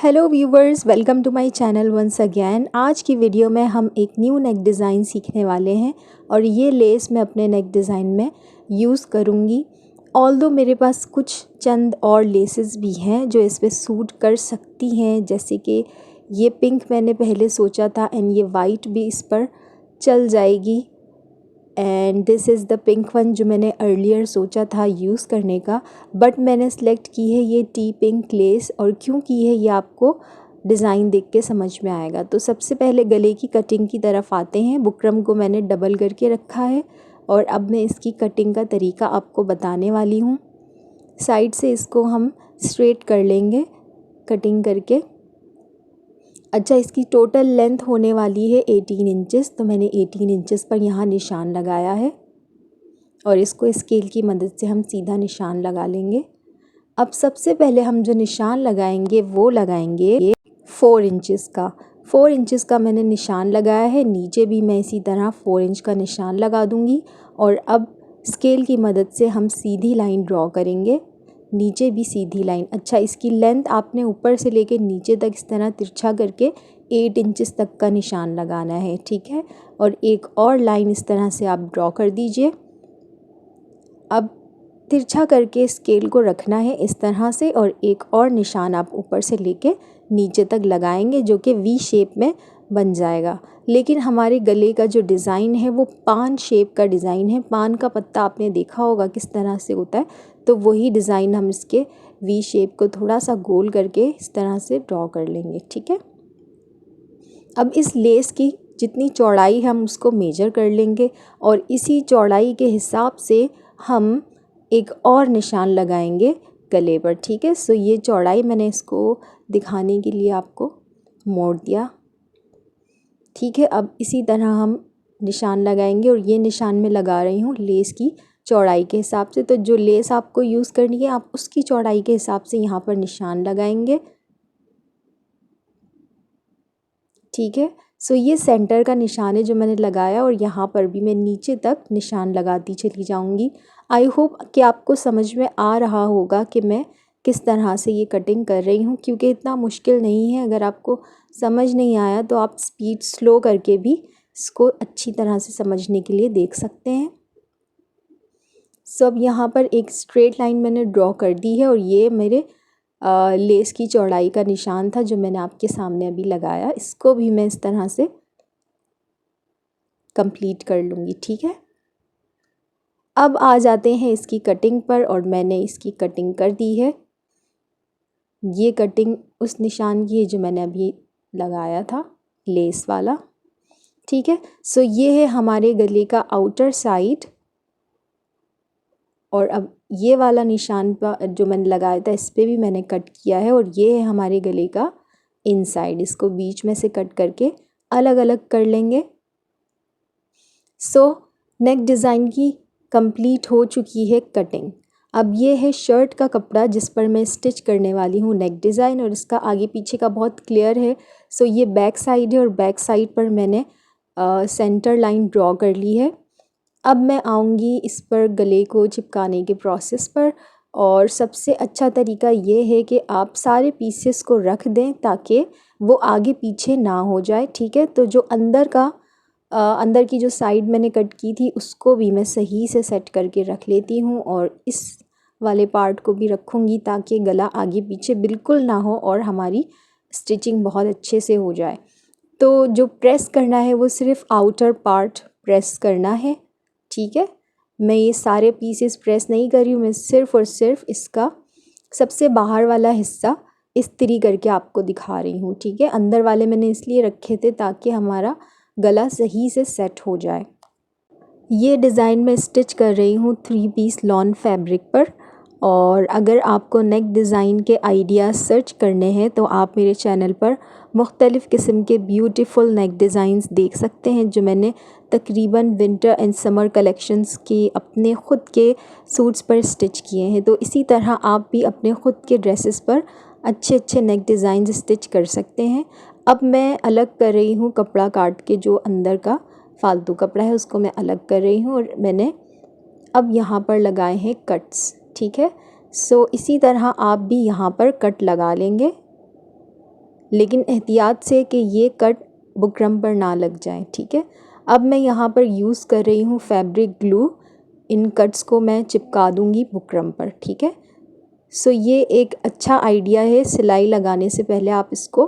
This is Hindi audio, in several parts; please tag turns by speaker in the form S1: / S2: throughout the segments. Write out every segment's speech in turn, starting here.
S1: Hello viewers, welcome to my channel once again. आज की वीडियो में हम एक न्यू नेक डिज़ाइन सीखने वाले हैं और ये लेस मैं अपने नेक डिज़ाइन में यूज़ करूँगी। ऑल्दो मेरे पास कुछ चंद और लेसेस भी हैं जो इस पे सूट कर सकती हैं, जैसे कि ये पिंक मैंने पहले सोचा था एंड ये वाइट भी इस पर चल जाएगी। And this is the pink one जो मैंने अर्लियर सोचा था यूज़ करने का, बट मैंने सेलेक्ट की है ये टी पिंक लेस। और क्यों की है ये आपको डिज़ाइन देख के समझ में आएगा। तो सबसे पहले गले की कटिंग की तरफ आते हैं। बुकरम को मैंने डबल करके रखा है और अब मैं इसकी कटिंग का तरीका आपको बताने वाली हूँ। साइड से इसको हम स्ट्रेट कर लेंगे कटिंग करके। अच्छा, इसकी टोटल लेंथ होने वाली है 18 इंचेस, तो मैंने 18 इंचेस पर यहाँ निशान लगाया है और इसको स्केल की मदद से हम सीधा निशान लगा लेंगे। अब सबसे पहले हम जो निशान लगाएंगे वो लगाएंगे 4 इंचेस का। 4 इंचेस का मैंने निशान लगाया है। नीचे भी मैं इसी तरह 4 इंच का निशान लगा दूँगी और अब स्केल की मदद से हम सीधी लाइन ड्रॉ करेंगे, नीचे भी सीधी लाइन। अच्छा, इसकी लेंथ आपने ऊपर से लेके नीचे तक इस तरह तिरछा करके 8 इंचेस तक का निशान लगाना है, ठीक है। और एक और लाइन इस तरह से आप ड्रॉ कर दीजिए। अब तिरछा करके स्केल को रखना है इस तरह से और एक और निशान आप ऊपर से लेके नीचे तक लगाएंगे जो कि वी शेप में बन जाएगा। लेकिन हमारे गले का जो डिज़ाइन है वो पान शेप का डिज़ाइन है। पान का पत्ता आपने देखा होगा किस तरह से होता है, तो वही डिज़ाइन हम इसके वी शेप को थोड़ा सा गोल करके इस तरह से ड्रॉ कर लेंगे, ठीक है। अब इस लेस की जितनी चौड़ाई हम उसको मेजर कर लेंगे और इसी चौड़ाई के हिसाब से हम एक और निशान लगाएंगे गले पर, ठीक है। सो ये चौड़ाई मैंने इसको दिखाने के लिए आपको मोड़ दिया, ठीक है। अब इसी तरह हम निशान लगाएंगे और ये निशान मैं लगा रही हूँ लेस की चौड़ाई के हिसाब से। तो जो लेस आपको यूज़ करनी है आप उसकी चौड़ाई के हिसाब से यहाँ पर निशान लगाएंगे, ठीक है। सो ये सेंटर का निशान है जो मैंने लगाया और यहाँ पर भी मैं नीचे तक निशान लगाती चली जाऊँगी। आई होप कि आपको समझ में आ रहा होगा कि मैं किस तरह से ये कटिंग कर रही हूँ, क्योंकि इतना मुश्किल नहीं है। अगर आपको समझ नहीं आया तो आप स्पीड स्लो करके भी इसको अच्छी तरह से समझने के लिए देख सकते हैं। सो अब यहाँ पर एक स्ट्रेट लाइन मैंने ड्रॉ कर दी है और ये मेरे लेस की चौड़ाई का निशान था जो मैंने आपके सामने अभी लगाया। इसको भी मैं इस तरह से कंप्लीट कर लूँगी, ठीक है। अब आ जाते हैं इसकी कटिंग पर और मैंने इसकी कटिंग कर दी है। ये कटिंग उस निशान की है जो मैंने अभी लगाया था लेस वाला, ठीक है। सो ये है हमारे गले का आउटर साइड और अब ये वाला निशान पर जो मैंने लगाया था इस पर भी मैंने कट किया है और ये है हमारे गले का इनसाइड। इसको बीच में से कट करके अलग अलग कर लेंगे। सो नेक डिज़ाइन की कंप्लीट हो चुकी है कटिंग। अब ये है शर्ट का कपड़ा जिस पर मैं स्टिच करने वाली हूँ नेक डिज़ाइन और इसका आगे पीछे का बहुत क्लियर है। सो ये बैक साइड है और बैक साइड पर मैंने सेंटर लाइन ड्रॉ कर ली है। अब मैं आऊँगी इस पर गले को चिपकाने के प्रोसेस पर और सबसे अच्छा तरीका ये है कि आप सारे पीसेस को रख दें ताकि वो आगे पीछे ना हो जाए, ठीक है। तो जो अंदर की जो साइड मैंने कट की थी उसको भी मैं सही से सेट करके रख लेती हूँ और इस वाले पार्ट को भी रखूँगी ताकि गला आगे पीछे बिल्कुल ना हो और हमारी स्टिचिंग बहुत अच्छे से हो जाए। तो जो प्रेस करना है वो सिर्फ आउटर पार्ट प्रेस करना है, ठीक है। मैं ये सारे पीसेस प्रेस नहीं कर रही हूँ, मैं सिर्फ़ और सिर्फ इसका सबसे बाहर वाला हिस्सा इस्त्री करके आपको दिखा रही हूँ, ठीक है। अंदर वाले मैंने इसलिए रखे थे ताकि हमारा गला सही से सेट हो जाए। ये डिज़ाइन मैं स्टिच कर रही हूँ 3 पीस लॉन फैब्रिक पर और अगर आपको नेक डिज़ाइन के आइडियाज़ सर्च करने हैं तो आप मेरे चैनल पर मुख्तलिफ़ किस्म के ब्यूटीफुल नेक डिज़ाइंस देख सकते हैं जो मैंने तकरीबन विंटर एंड समर कलेक्शंस के अपने ख़ुद के सूट्स पर स्टिच किए हैं। तो इसी तरह आप भी अपने ख़ुद के ड्रेसेस पर अच्छे अच्छे नेक डिज़ाइन स्टिच कर सकते हैं। अब मैं अलग कर रही हूँ कपड़ा काट के, जो अंदर का फालतू कपड़ा है उसको मैं अलग कर रही हूँ और मैंने अब यहाँ पर लगाए हैं कट्स, ठीक है। सो इसी तरह आप भी यहाँ पर कट लगा लेंगे। लेकिन एहतियात से कि ये कट बुकरम पर ना लग जाए, ठीक है। अब मैं यहाँ पर यूज़ कर रही हूँ फैब्रिक ग्लू। इन कट्स को मैं चिपका दूँगी बुकरम पर, ठीक है। सो ये एक अच्छा आइडिया है, सिलाई लगाने से पहले आप इसको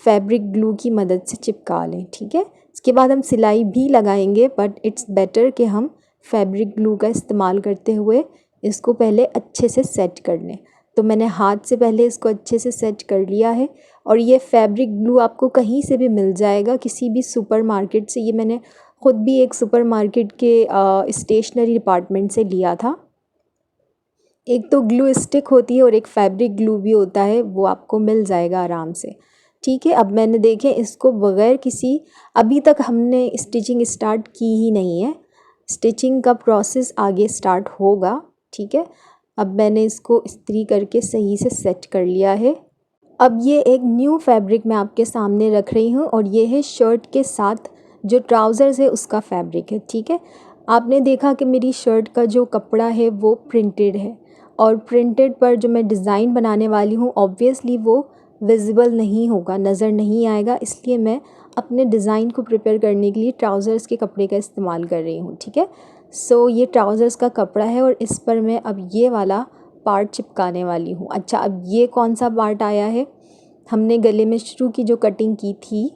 S1: फैब्रिक ग्लू की मदद से चिपका लें, ठीक है। इसके बाद हम सिलाई भी लगाएंगे, बट इट्स बेटर कि हम फैब्रिक ग्लू का इस्तेमाल करते हुए इसको पहले अच्छे से सेट कर लें। तो मैंने हाथ से पहले इसको अच्छे से सेट कर लिया है। और ये फैब्रिक ग्लू आपको कहीं से भी मिल जाएगा, किसी भी सुपरमार्केट से। ये मैंने ख़ुद भी एक सुपरमार्केट के स्टेशनरी डिपार्टमेंट से लिया था। एक तो ग्लू स्टिक होती है और एक फैब्रिक ग्लू भी होता है, वो आपको मिल जाएगा आराम से, ठीक है। अब मैंने देखें इसको बग़ैर किसी, अभी तक हमने स्टिचिंग स्टार्ट की ही नहीं है, स्टिचिंग का प्रोसेस आगे स्टार्ट होगा, ठीक है। अब मैंने इसको इस्त्री करके सही से सेट कर लिया है। अब ये एक न्यू फैब्रिक मैं आपके सामने रख रही हूँ और ये है शर्ट के साथ जो ट्राउज़र्स है उसका फैब्रिक है, ठीक है। आपने देखा कि मेरी शर्ट का जो कपड़ा है वो प्रिंटेड है, और प्रिंटेड पर जो मैं डिज़ाइन बनाने वाली हूँ ऑब्वियसली वो विजिबल नहीं होगा, नज़र नहीं आएगा, इसलिए मैं अपने डिज़ाइन को प्रिपेयर करने के लिए ट्राउज़र्स के कपड़े का इस्तेमाल कर रही हूँ, ठीक है। सो ये ट्राउज़र्स का कपड़ा है और इस पर मैं अब ये वाला पार्ट चिपकाने वाली हूँ। अच्छा, अब ये कौन सा पार्ट आया है, हमने गले में शुरू की जो कटिंग की थी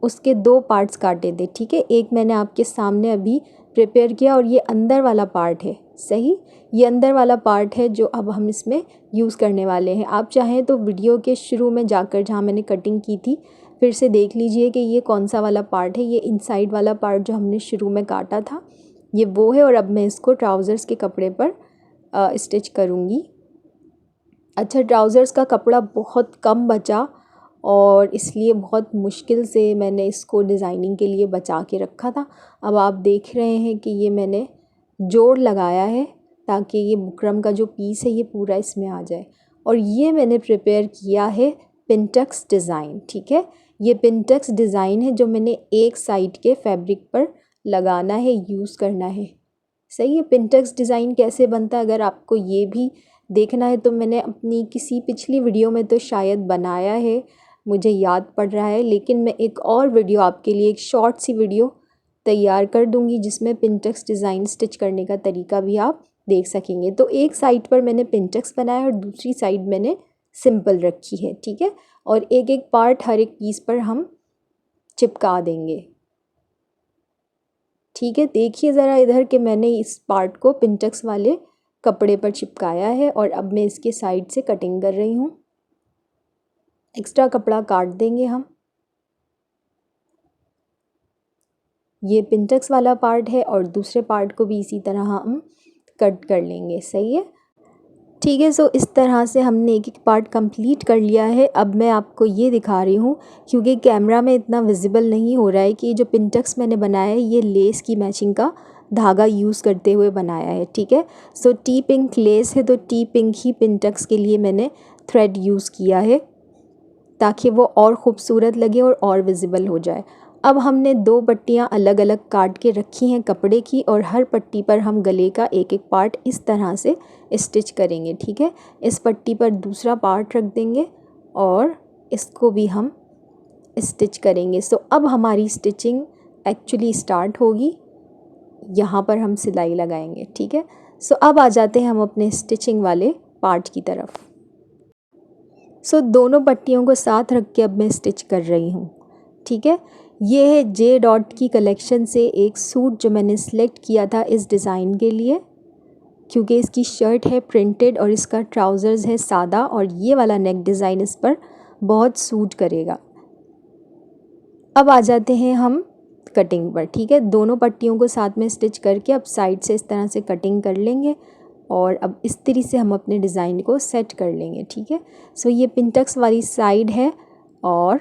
S1: उसके 2 पार्ट्स काटे थे, ठीक है। एक मैंने आपके सामने अभी प्रिपेयर किया और ये अंदर वाला पार्ट है, सही, ये अंदर वाला पार्ट है जो अब हम इसमें यूज़ करने वाले हैं। आप चाहें तो वीडियो के शुरू में जाकर जहाँ मैंने कटिंग की थी फिर से देख लीजिए कि ये कौन सा वाला पार्ट है। ये इनसाइड वाला पार्ट जो हमने शुरू में काटा था ये वो है, और अब मैं इसको ट्राउज़र्स के कपड़े पर स्टिच करूँगी। अच्छा, ट्राउज़र्स का कपड़ा बहुत कम बचा और इसलिए बहुत मुश्किल से मैंने इसको डिज़ाइनिंग के लिए बचा के रखा था। अब आप देख रहे हैं कि ये मैंने जोड़ लगाया है ताकि ये बुकरम का जो पीस है ये पूरा इसमें आ जाए। और ये मैंने प्रिपेयर किया है पिंटक्स डिज़ाइन, ठीक है। ये पिंटक्स डिज़ाइन है जो मैंने एक साइड के फैब्रिक पर लगाना है, यूज़ करना है, सही है। पिंटक्स डिज़ाइन कैसे बनता है अगर आपको ये भी देखना है तो मैंने अपनी किसी पिछली वीडियो में तो शायद बनाया है, मुझे याद पड़ रहा है, लेकिन मैं एक और वीडियो आपके लिए, एक शॉर्ट सी वीडियो तैयार कर दूंगी जिसमें पिंटक्स डिज़ाइन स्टिच करने का तरीका भी आप देख सकेंगे। तो एक साइड पर मैंने पिंटक्स बनाया और दूसरी साइड मैंने सिंपल रखी है, ठीक है। और एक एक पार्ट हर एक पीस पर हम चिपका देंगे, ठीक है। देखिए ज़रा इधर कि मैंने इस पार्ट को पिंटक्स वाले कपड़े पर चिपकाया है और अब मैं इसके साइड से कटिंग कर रही हूँ। एक्स्ट्रा कपड़ा काट देंगे हम। ये पिंटक्स वाला पार्ट है और दूसरे पार्ट को भी इसी तरह हम कट कर लेंगे, सही है, ठीक है। सो इस तरह से हमने एक एक पार्ट कंप्लीट कर लिया है। अब मैं आपको ये दिखा रही हूँ क्योंकि कैमरा में इतना विजिबल नहीं हो रहा है कि जो पिंटक्स मैंने बनाया है ये लेस की मैचिंग का धागा यूज़ करते हुए बनाया है, ठीक है। सो टी पिंक लेस है तो टी पिंक ही पिंटक्स के लिए मैंने थ्रेड यूज़ किया है ताकि वो और ख़ूबसूरत लगे और विजिबल हो जाए। अब हमने 2 पट्टियाँ अलग अलग काट के रखी हैं कपड़े की और हर पट्टी पर हम गले का एक एक पार्ट इस तरह से स्टिच करेंगे, ठीक है। इस पट्टी पर दूसरा पार्ट रख देंगे और इसको भी हम स्टिच करेंगे। सो अब हमारी स्टिचिंग एक्चुअली स्टार्ट होगी, यहाँ पर हम सिलाई लगाएंगे, ठीक है। सो अब आ जाते हैं हम अपने स्टिचिंग वाले पार्ट की तरफ। सो दोनों पट्टियों को साथ रख के अब मैं स्टिच कर रही हूँ, ठीक है। ये है जे डॉट की कलेक्शन से एक सूट जो मैंने सेलेक्ट किया था इस डिज़ाइन के लिए, क्योंकि इसकी शर्ट है प्रिंटेड और इसका ट्राउज़र्स है सादा और ये वाला नेक डिज़ाइन इस पर बहुत सूट करेगा। अब आ जाते हैं हम कटिंग पर, ठीक है। दोनों पट्टियों को साथ में स्टिच करके अब साइड से इस तरह से कटिंग कर लेंगे और अब इस तरीके से हम अपने डिज़ाइन को सेट कर लेंगे, ठीक है। सो ये पिंटक्स वाली साइड है और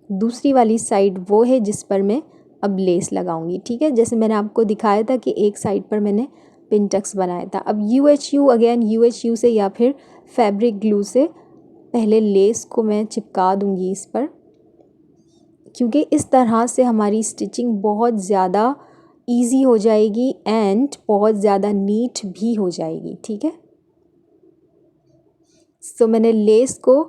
S1: दूसरी वाली साइड वो है जिस पर मैं अब लेस लगाऊंगी, ठीक है। जैसे मैंने आपको दिखाया था कि एक साइड पर मैंने पिंटक्स बनाया था। अब UHU अगेन UHU से या फिर फैब्रिक ग्लू से पहले लेस को मैं चिपका दूंगी इस पर, क्योंकि इस तरह से हमारी स्टिचिंग बहुत ज़्यादा इजी हो जाएगी एंड बहुत ज़्यादा नीट भी हो जाएगी, ठीक है। सो मैंने लेस को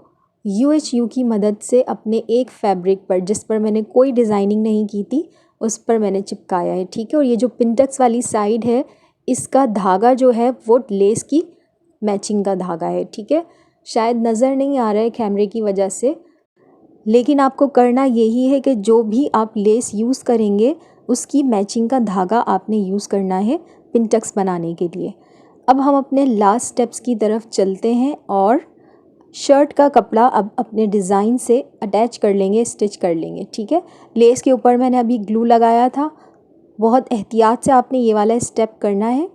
S1: UHU की मदद से अपने एक फैब्रिक पर, जिस पर मैंने कोई डिज़ाइनिंग नहीं की थी, उस पर मैंने चिपकाया है, ठीक है। और ये जो पिंटक्स वाली साइड है, इसका धागा जो है वो लेस की मैचिंग का धागा है, ठीक है। शायद नज़र नहीं आ रहा है कैमरे की वजह से, लेकिन आपको करना यही है कि जो भी आप लेस यूज़ करेंगे उसकी मैचिंग का धागा आपने यूज़ करना है पिंटक्स बनाने के लिए। अब हम अपने लास्ट स्टेप्स की तरफ चलते हैं और शर्ट का कपड़ा अब अपने डिज़ाइन से अटैच कर लेंगे, स्टिच कर लेंगे, ठीक है। लेस के ऊपर मैंने अभी ग्लू लगाया था। बहुत एहतियात से आपने ये वाला स्टेप करना है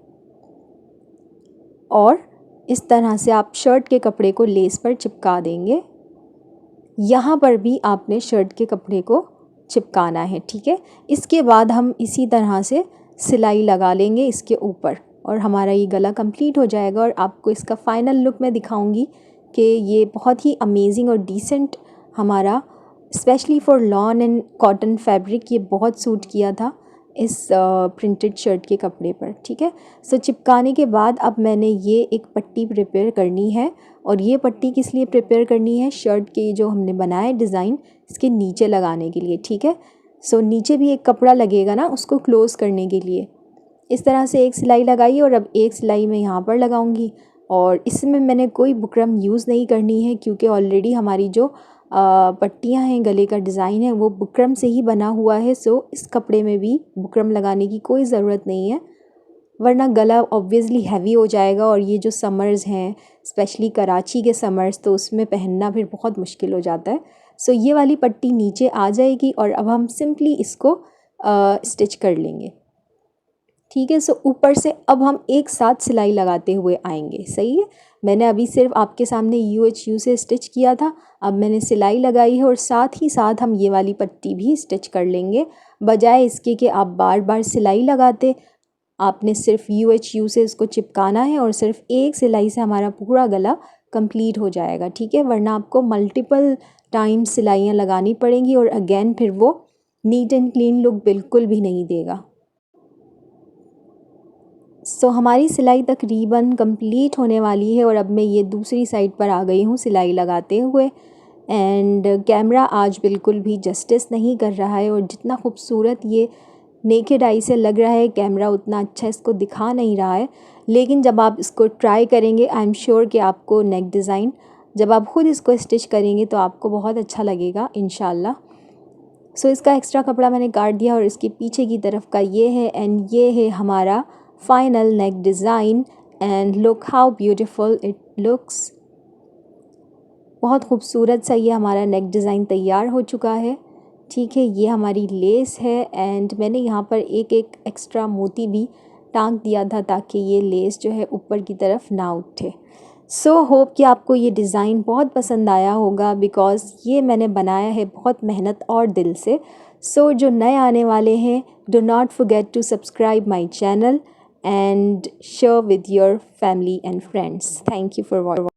S1: और इस तरह से आप शर्ट के कपड़े को लेस पर चिपका देंगे। यहाँ पर भी आपने शर्ट के कपड़े को चिपकाना है, ठीक है। इसके बाद हम इसी तरह से सिलाई लगा लेंगे इसके ऊपर और हमारा ये गला कंप्लीट हो जाएगा। और आपको इसका फ़ाइनल लुक मैं दिखाऊंगी कि ये बहुत ही अमेजिंग और डिसेंट हमारा, specially for lawn and cotton fabric, ये बहुत सूट किया था इस प्रिंटेड शर्ट के कपड़े पर, ठीक है। सो चिपकाने के बाद अब मैंने ये एक पट्टी प्रिपेयर करनी है। और ये पट्टी किस लिए प्रिपेयर करनी है, शर्ट के जो हमने बनाए डिज़ाइन इसके नीचे लगाने के लिए, ठीक है। सो नीचे भी एक कपड़ा लगेगा ना उसको क्लोज़ करने के लिए। इस तरह से एक सिलाई लगाई और अब एक सिलाई मैं यहाँ पर लगाऊंगी। और इसमें मैंने कोई बुकरम यूज़ नहीं करनी है क्योंकि ऑलरेडी हमारी जो पट्टियाँ हैं, गले का डिज़ाइन है, वो बुकरम से ही बना हुआ है। सो इस कपड़े में भी बुकरम लगाने की कोई ज़रूरत नहीं है, वरना गला ऑब्वियसली हैवी हो जाएगा। और ये जो समर्स हैं, स्पेशली कराची के समर्स, तो उसमें पहनना फिर बहुत मुश्किल हो जाता है। सो ये वाली पट्टी नीचे आ जाएगी और अब हम सिंपली इसको स्टिच कर लेंगे, ठीक है। सो ऊपर से अब हम एक साथ सिलाई लगाते हुए आएंगे, सही है। मैंने अभी सिर्फ आपके सामने UHU से स्टिच किया था, अब मैंने सिलाई लगाई है और साथ ही साथ हम ये वाली पट्टी भी स्टिच कर लेंगे। बजाय इसके कि आप बार बार सिलाई लगाते, आपने सिर्फ UHU से इसको चिपकाना है और सिर्फ एक सिलाई से हमारा पूरा गला कंप्लीट हो जाएगा, ठीक है। वरना आपको मल्टीपल टाइम सिलाइयाँ लगानी पड़ेंगी और अगेन फिर वो नीट एंड क्लीन लुक बिल्कुल भी नहीं देगा। सो हमारी सिलाई तकरीबन कंप्लीट होने वाली है और अब मैं ये दूसरी साइड पर आ गई हूँ सिलाई लगाते हुए। एंड कैमरा आज बिल्कुल भी जस्टिस नहीं कर रहा है और जितना खूबसूरत ये नेकेड आई से लग रहा है, कैमरा उतना अच्छा इसको दिखा नहीं रहा है। लेकिन जब आप इसको ट्राई करेंगे, आई एम श्योर कि आपको नेक डिज़ाइन जब आप ख़ुद इसको स्टिच करेंगे तो आपको बहुत अच्छा लगेगा इंशाल्लाह। सो इसका एक्स्ट्रा कपड़ा मैंने काट दिया और इसके पीछे की तरफ का ये है। एंड ये है हमारा final neck design and look how beautiful it looks. बहुत खूबसूरत सा ये हमारा नेक डिज़ाइन तैयार हो चुका है, ठीक है। ये हमारी लेस है एंड मैंने यहाँ पर एक एक एक्स्ट्रा मोती भी टांग दिया था ताकि ये लेस जो है ऊपर की तरफ ना उठे। सो होप कि आपको ये डिज़ाइन बहुत पसंद आया होगा, बिकॉज़ ये मैंने बनाया है बहुत मेहनत और दिल से। सो जो नए आने वाले हैं, do not forget to subscribe my channel and share with your family and friends. Thank you for watching.